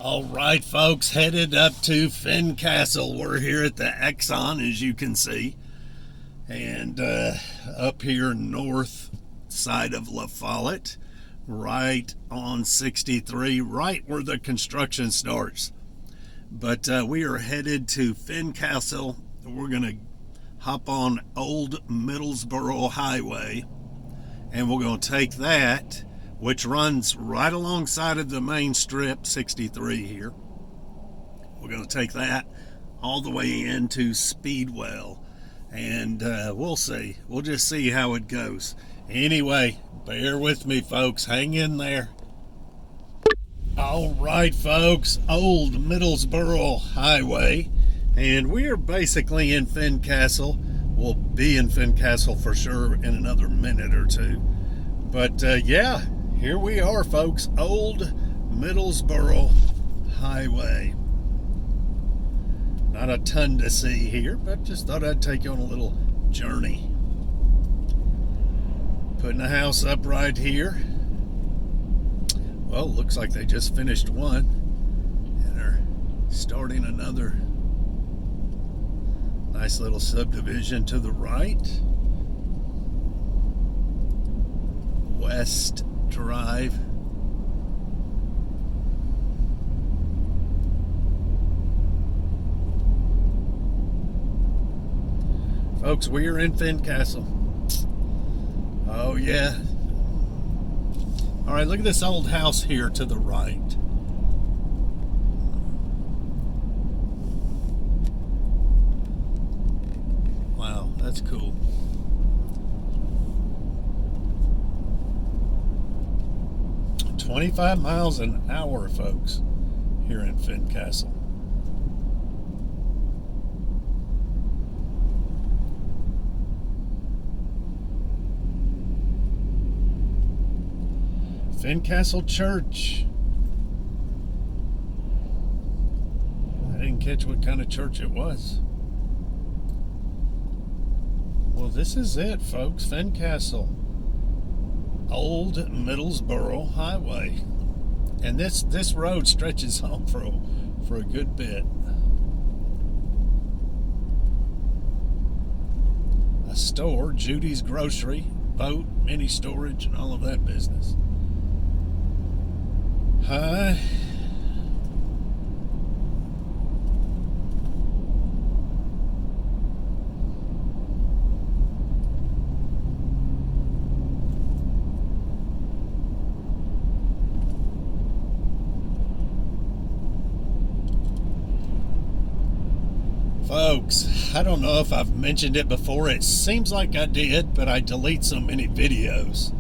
All right, folks, headed up to Fincastle. We're here at the Exxon, as you can see, and up here north side of La Follette, right on 63, right where the construction starts. But we are headed to Fincastle. We're going to hop on Old Middlesboro Highway, and we're going to take that, which runs right alongside of the main strip, 63 here. We're going to take that all the way into Speedwell, and we'll see. We'll just see how it goes. Anyway, bear with me, folks. Hang in there. All right, folks, Old Middlesboro Highway, and we are basically in Fincastle. We'll be in Fincastle for sure in another minute or two. But yeah, here we are, folks. Old Middlesboro Highway. Not a ton to see here, but just thought I'd take you on a little journey. Putting a house up right here. Well, looks like they just finished one and are starting another. Nice little subdivision to the right. West Drive. Folks, we are in Fincastle. Oh yeah. All right, look at this old house here to the right. Wow, that's cool. "25 miles an hour, folks, here in Fincastle. Fincastle Church. I didn't catch what kind of church it was. Well, this is it, folks. Fincastle. Old Middlesboro Highway. And this road stretches on for a good bit. A store, Judy's Grocery, boat, mini storage, and all of that business. Hi. Folks, I don't know if I've mentioned it before. It seems like I did, but I delete so many videos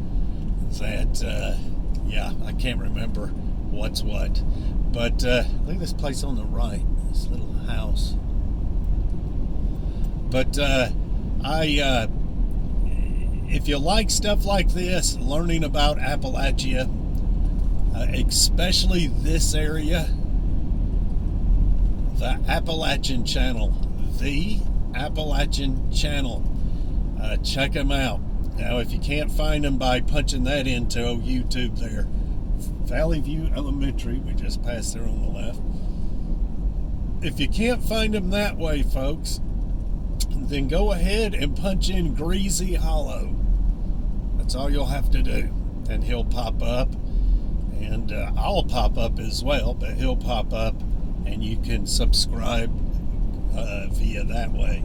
that, yeah, I can't remember what's what. But look at this place on the right, this little house. But if you like stuff like this, learning about Appalachia, especially this area, the Appalachian Channel, check them out. Now, if you can't find them by punching that into YouTube there, Valley View Elementary, we just passed there on the left. If you can't find them that way, folks, then go ahead and punch in Greasy Hollow. That's all you'll have to do, and he'll pop up, and I'll pop up as well, but he'll pop up, and you can subscribe via that way.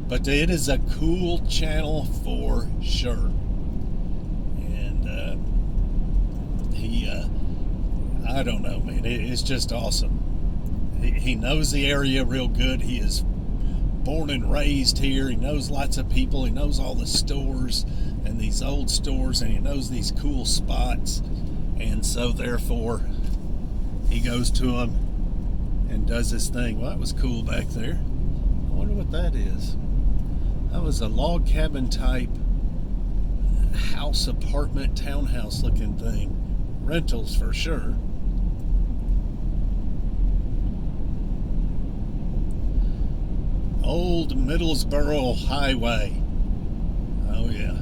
But it is a cool channel for sure. And I don't know, man, it's just awesome. He knows the area real good. He is born and raised here. He knows lots of people. He knows all the stores and these old stores, and he knows these cool spots. And so therefore, he goes to them and does his thing. Well, that was cool back there. I wonder what that is. That was a log cabin type house, apartment, townhouse looking thing. Rentals for sure. Old Middlesboro Highway. Oh yeah.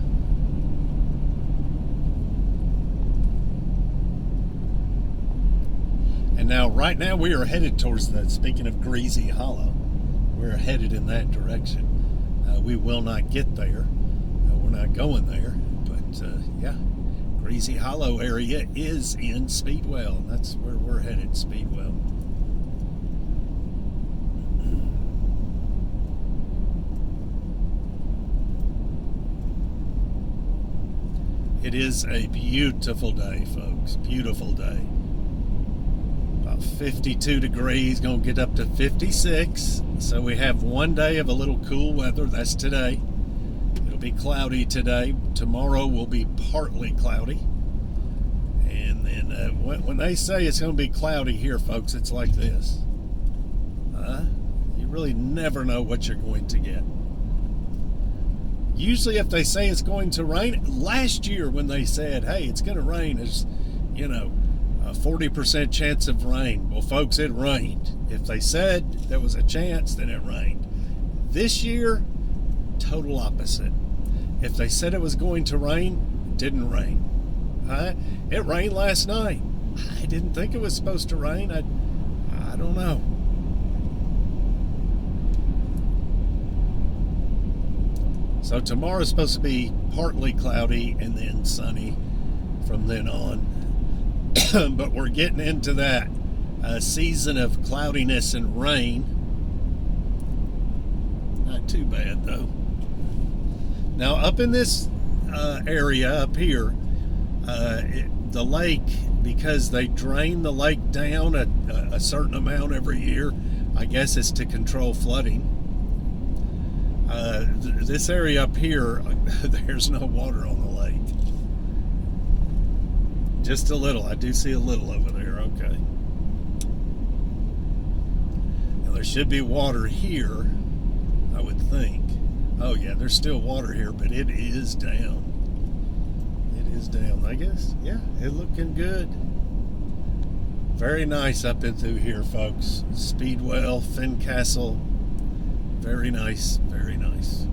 And now, right now, we are headed towards the, speaking of Greasy Hollow, we're headed in that direction. We will not get there. We're not going there. But, yeah, Greasy Hollow area is in Speedwell. That's where we're headed, Speedwell. It is a beautiful day, folks. Beautiful day. About 52 degrees, gonna get up to 56. So we have one day of a little cool weather. That's today. It'll be cloudy today. Tomorrow will be partly cloudy. And then when they say it's gonna be cloudy here, folks, it's like this. You really never know what you're going to get. Usually if they say it's going to rain, last year when they said, hey, it's going to rain, it's, you know, a 40% chance of rain. Well, folks, it rained. If they said there was a chance, then it rained. This year, total opposite. If they said it was going to rain, it didn't rain. It rained last night. I didn't think it was supposed to rain. I don't know. So tomorrow's supposed to be partly cloudy and then sunny from then on. But we're getting into that season of cloudiness and rain. Not too bad, though. Now, up in this area up here, the lake, because they drain the lake down a certain amount every year, I guess it's to control flooding. This area up here, there's no water on the lake. Just a little. I do see a little over there. Okay. Now there should be water here, I would think. Oh yeah, there's still water here, but it is down. It is down. I guess, yeah, it's looking good. Very nice up and through here, folks. Speedwell, Fincastle. Very nice, very nice.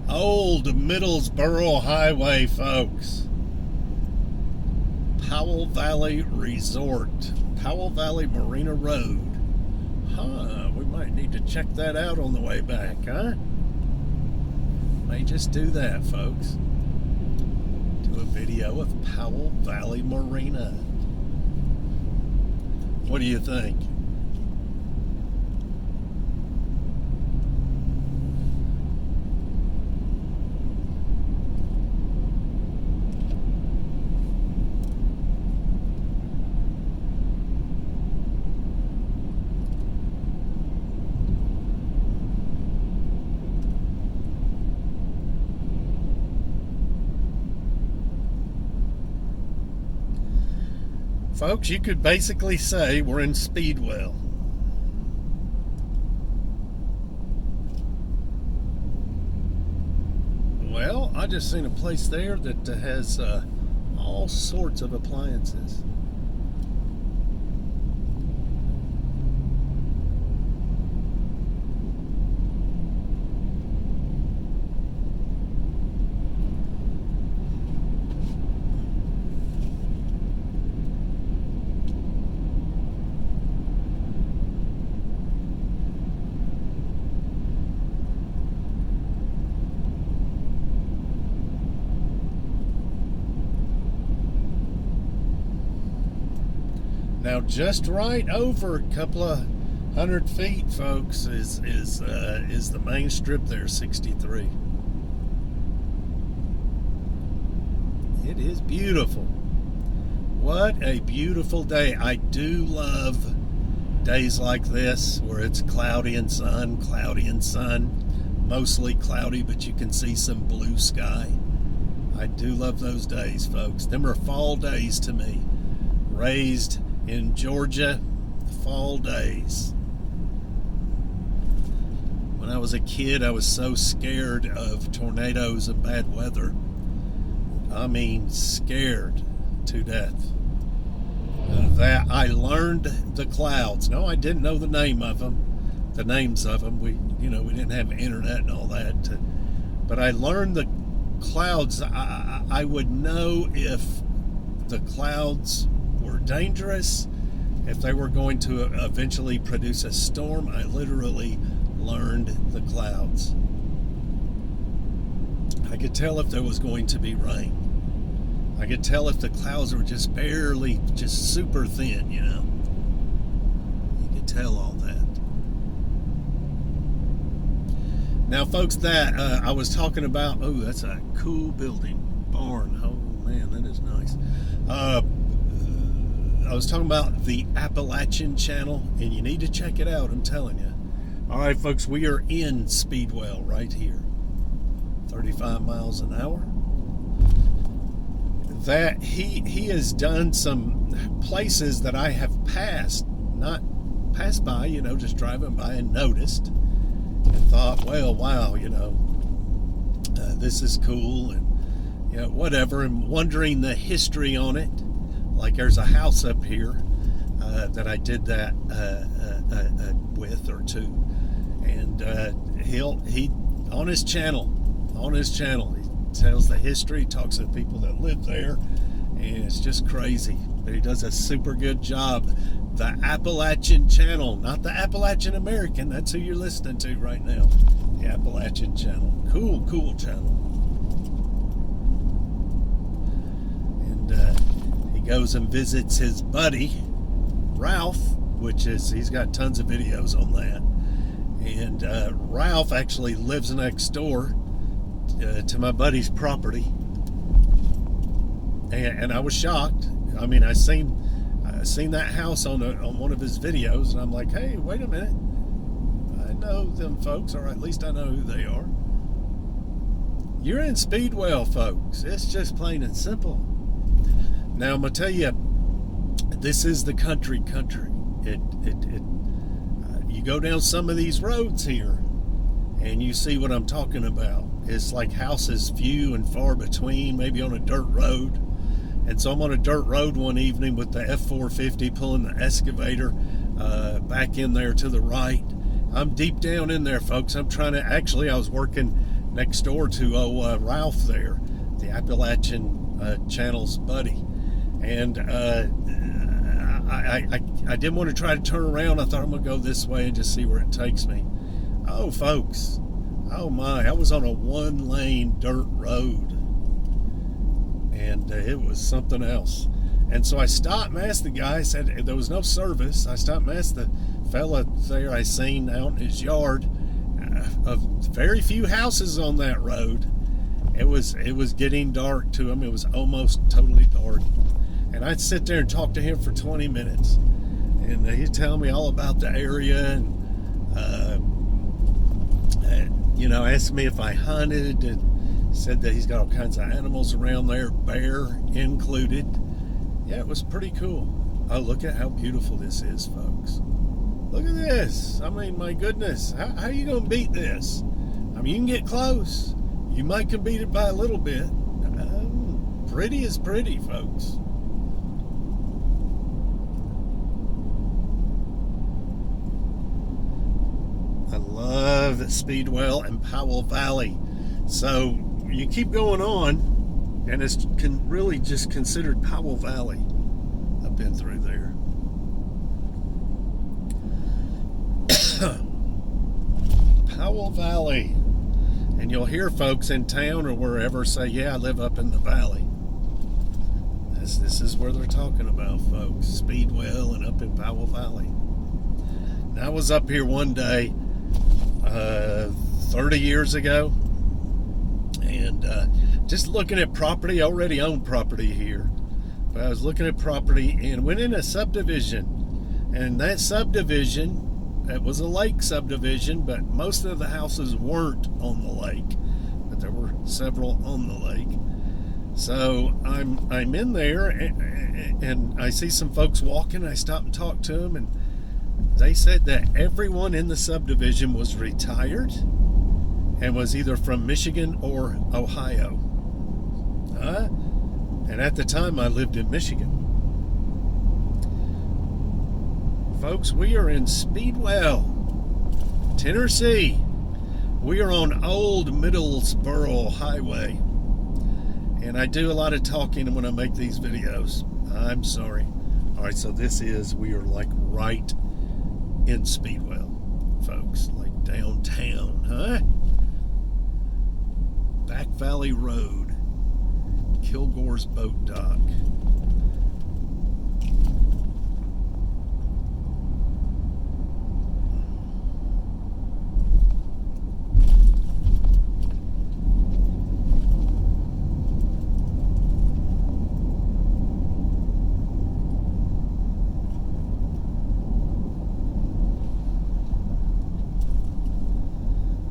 Old Middlesboro Highway, folks. Powell Valley Resort, Powell Valley Marina Road. We might need to check that out on the way back, huh? May just do that, folks. Do a video of Powell Valley Marina. What do you think? Folks, you could basically say we're in Speedwell. Well, I just seen a place there that has all sorts of appliances. Now, just right over a couple of 100 feet, folks, is the main strip there, 63. It is beautiful. What a beautiful day. I do love days like this where it's cloudy and sun, mostly cloudy, but you can see some blue sky. I do love those days, folks. Them are fall days to me. Raised in Georgia, fall days. When I was a kid, I was so scared of tornadoes and bad weather. I mean, scared to death. That I learned the clouds. No, I didn't know the names of them. We didn't have internet and all that. But I learned the clouds. I would know if the clouds were dangerous, if they were going to eventually produce a storm. I literally learned the clouds. I could tell if there was going to be rain. I could tell if the clouds were just barely, just super thin, You could tell all that. Now, folks, that I was talking about, oh, that's a cool building. Barn. Oh, man, that is nice. I was talking about the Appalachian Channel, and you need to check it out, I'm telling you. All right, folks, we are in Speedwell right here. 35 miles an hour. That he has done some places that I have not passed by, just driving by and noticed and thought, well, wow, this is cool and whatever, and wondering the history on it. Like there's a house up here that I did that with or two, and he on his channel he tells the history, talks to the people that live there, and it's just crazy. But he does a super good job. The Appalachian Channel, not the Appalachian American. That's who you're listening to right now. The Appalachian Channel. Cool channel. And he goes and visits his buddy, Ralph, he's got tons of videos on that. And Ralph actually lives next door to my buddy's property, and I was shocked. I mean, I seen that house on one of his videos, and I'm like, hey, wait a minute, I know them folks, or at least I know who they are. You're in Speedwell, folks. It's just plain and simple. Now I'm gonna tell you, this is the country. You go down some of these roads here, and you see what I'm talking about. It's like houses few and far between, maybe on a dirt road. And so I'm on a dirt road one evening with the F450 pulling the excavator back in there to the right. I'm deep down in there, folks. I was working next door to Ralph there, the Appalachian Channel's buddy. And I didn't want to try to turn around. I thought I'm going to go this way and just see where it takes me. Oh, folks. Oh my, I was on a one-lane dirt road, and it was something else. And so I stopped and asked the guy, said there was no service. I stopped and asked the fella there I seen out in his yard, of very few houses on that road. It was getting dark to him. It was almost totally dark. And I'd sit there and talk to him for 20 minutes. And he'd tell me all about the area, and asked me if I hunted, and said that he's got all kinds of animals around there, bear included. Yeah, it was pretty cool. Oh, look at how beautiful this is, folks. Look at this. I mean, my goodness. How are you going to beat this? I mean, you can get close. You might can beat it by a little bit. Pretty is pretty, folks. I love Speedwell and Powell Valley. So you keep going on, and it's really just considered Powell Valley. I've been through there. Powell Valley. And you'll hear folks in town or wherever say, yeah, I live up in the valley. This is where they're talking about, folks. Speedwell and up in Powell Valley. Now, I was up here one day 30 years ago, and just looking at property. I already owned property here, but I was looking at property and went in a subdivision, and that subdivision, it was a lake subdivision, but most of the houses weren't on the lake, but there were several on the lake. So I'm in there, and I see some folks walking. I stop and talk to them, and They said that everyone in the subdivision was retired and was either from Michigan or Ohio. And at the time, I lived in Michigan. Folks, we are in Speedwell, Tennessee. We are on Old Middlesboro Highway. And I do a lot of talking when I make these videos. I'm sorry. All right, so we are like right in Speedwell, folks, like downtown, Back Valley Road, Kilgore's Boat Dock.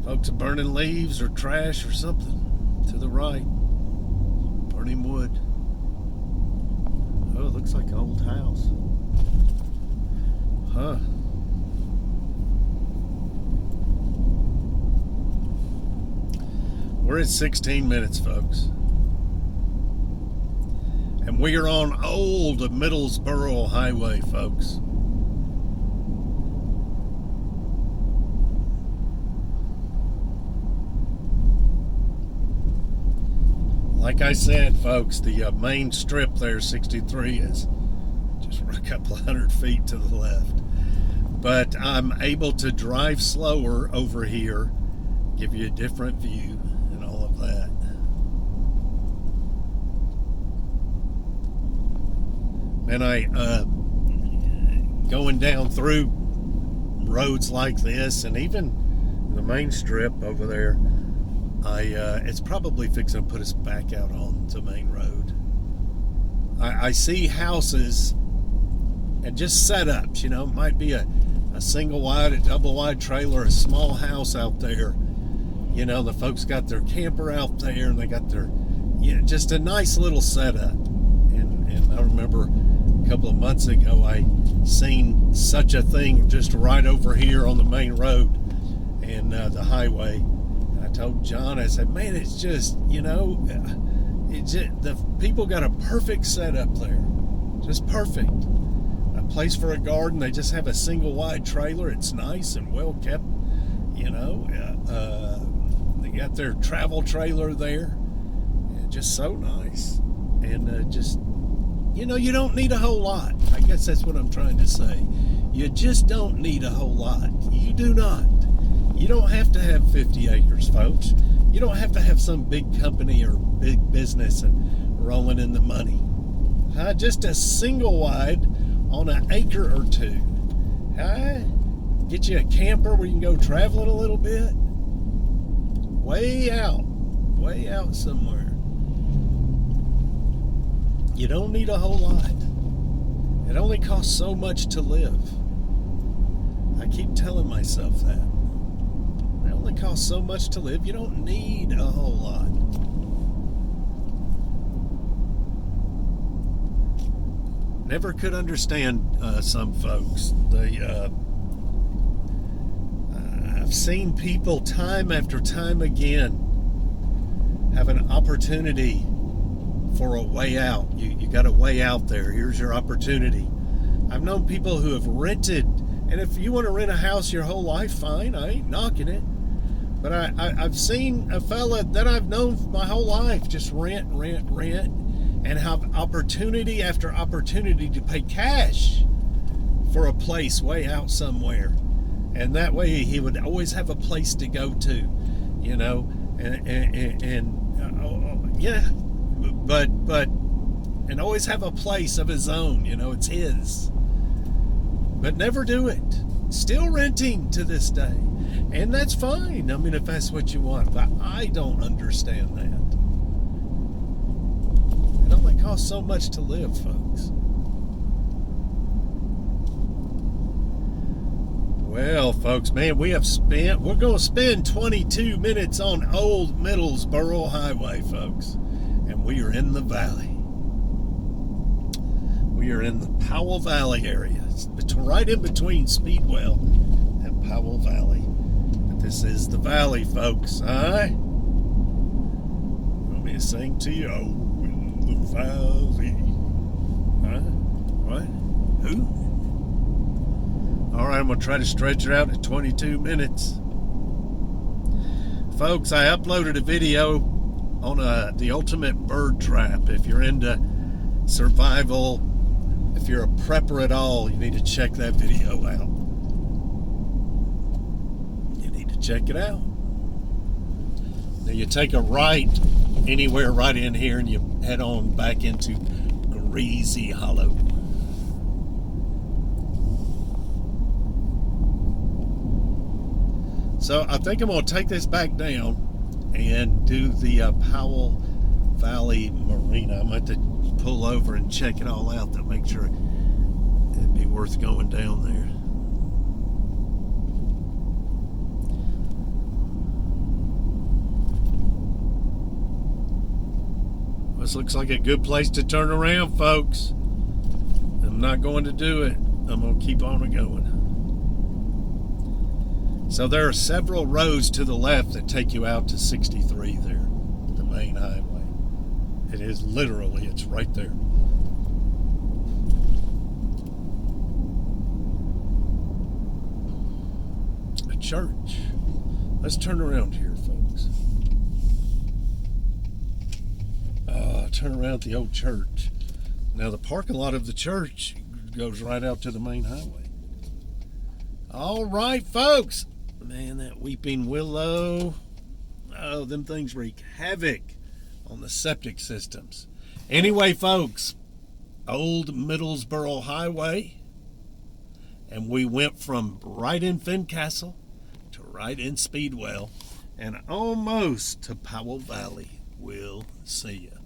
Folks are burning leaves or trash or something to the right. Burning wood. Oh, it looks like an old house. Huh. We're at 16 minutes, folks. And we are on Old Middlesboro Highway, folks. Like I said, folks, the main strip there, 63, is just a couple of 100 feet to the left. But I'm able to drive slower over here, give you a different view and all of that. And going down through roads like this, and even the main strip over there, it's probably fixing to put us back out on the main road. I see houses and just setups, might be a single wide, a double wide trailer, a small house out there. The folks got their camper out there and they got their, just a nice little setup. And I remember a couple of months ago, I seen such a thing just right over here on the main road and the highway. I told John, I said, man, it's just, the people got a perfect setup there. Just perfect. A place for a garden. They just have a single wide trailer. It's nice and well kept, they got their travel trailer there. And just so nice. And just, you don't need a whole lot. I guess that's what I'm trying to say. You just don't need a whole lot. You do not. You don't have to have 50 acres, folks. You don't have to have some big company or big business and rolling in the money. Just a single wide on an acre or two. Get you a camper where you can go traveling a little bit. Way out somewhere. You don't need a whole lot. It only costs so much to live. I keep telling myself that. It only costs so much to live. You don't need a whole lot. Never could understand some folks. I've seen people time after time again have an opportunity for a way out. You got a way out there. Here's your opportunity. I've known people who have rented, and if you want to rent a house your whole life, fine. I ain't knocking it. But I've seen a fella that I've known my whole life just rent, and have opportunity after opportunity to pay cash for a place way out somewhere. And that way he would always have a place to go to, and always have a place of his own, it's his. But never do it. Still renting to this day. And that's fine. I mean, if that's what you want. But I don't understand that. It only costs so much to live, folks. Well, folks, man, we're going to spend 22 minutes on Old Middlesboro Highway, folks. And we are in the valley. We are in the Powell Valley area. It's right in between Speedwell and Powell Valley. But this is the valley, folks. Alright? Want me to sing to you? Oh, in the valley. Huh? What? Who? Alright, I'm going to try to stretch it out to 22 minutes. Folks, I uploaded a video on the ultimate bird trap. If you're into survival, if you're a prepper at all, you need to check that video out. You need to check it out. Now you take a right anywhere right in here and you head on back into Greasy Hollow. So I think I'm going to take this back down and do the Powell Valley Marina. I'm going to have to pull over and check it all out to make sure it'd be worth going down there. This looks like a good place to turn around, folks. I'm not going to do it. I'm going to keep on going. So there are several roads to the left that take you out to 63 there, the main highway. It is literally, it's right there. A church. Let's turn around here, folks. Turn around at the old church. Now the parking lot of the church goes right out to the main highway. All right, folks. Man, that weeping willow. Oh, them things wreak havoc on the septic systems. Anyway, folks, old Middlesboro Highway. And we went from right in Fincastle to right in Speedwell and almost to Powell Valley. We'll see you.